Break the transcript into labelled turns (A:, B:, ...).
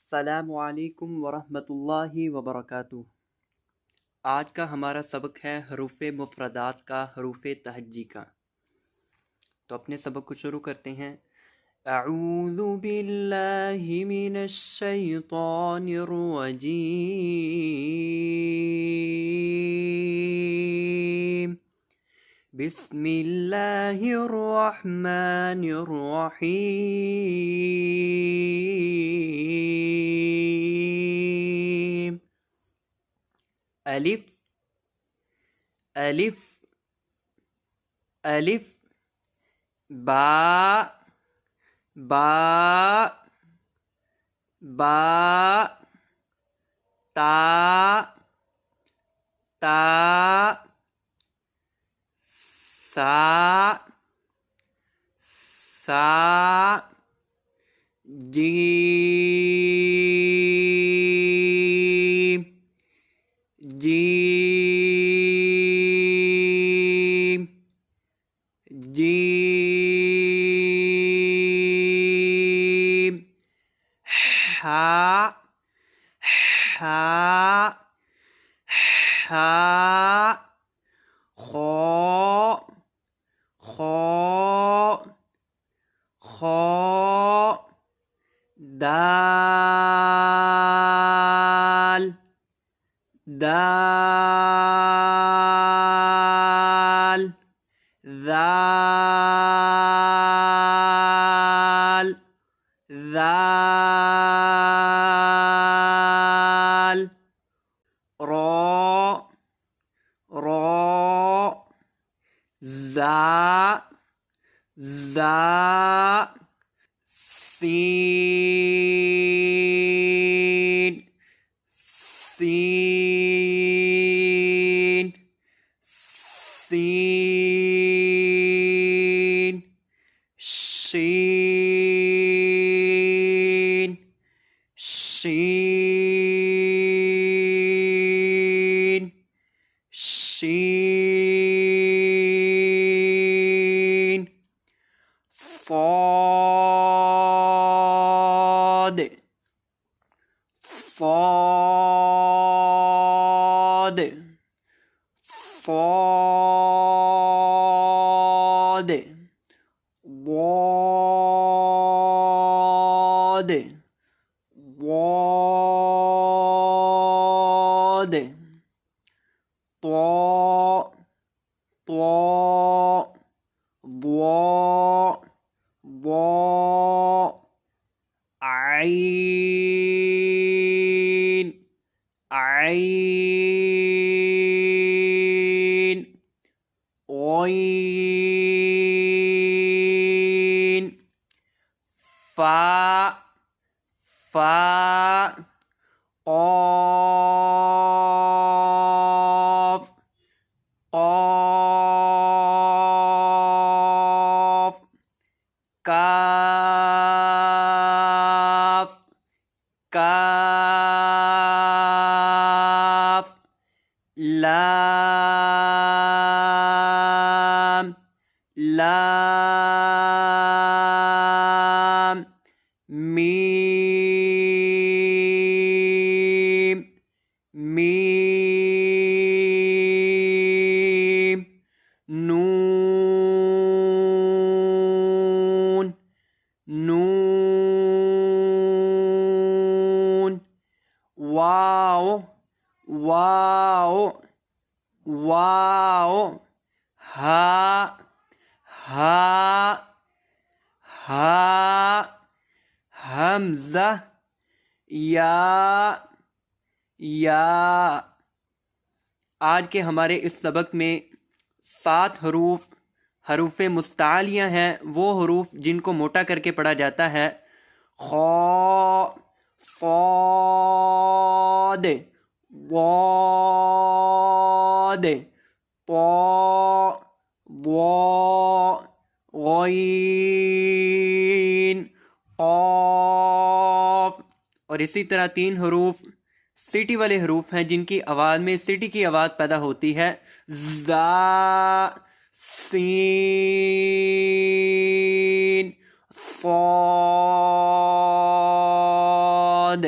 A: अस्सलामु अलैकुम वरहमतुल्लाहि वबरकातुहू। आज का हमारा सबक है हरूफ मुफ़रदात का, हरूफ तहज्जी का। तो अपने सबक को शुरू करते हैं। अऊज़ु बिल्लाहि मिनश शैतानिर रजीम। बिस्मिल्लाहिर रहमानिर रहीम। अलिफ अलिफ अलिफ बा बा बा ता ता सा सा जीम जीम जीम हा हा हा खो खो खो दाल दाल दाल दाल रो रो जा जा सीन सीन सीन शीन शीन शीन फ़ाद फ़ाद फ़ाद वाद वाद तो तो वो आइन आइन ओइन फा फा क़ाफ़ क़ाफ़ काफ काफ लाम लाम मीम मीम नून नून वाओ वाओ वाओ हा हा हा हमज़ा या या। आज के हमारे इस सबक में 7 हरूफ मुस्तालियाँ हैं, वो हरूफ जिनको मोटा करके पढ़ा जाता है। खौ सौद वाद तो वो गईन क़ाफ़। और इसी तरह 3 हरूफ सिटी वाले हरूफ हैं जिनकी आवाज़ में सिटी की आवाज़ पैदा होती है। ज़ा सीन सॉद सौद।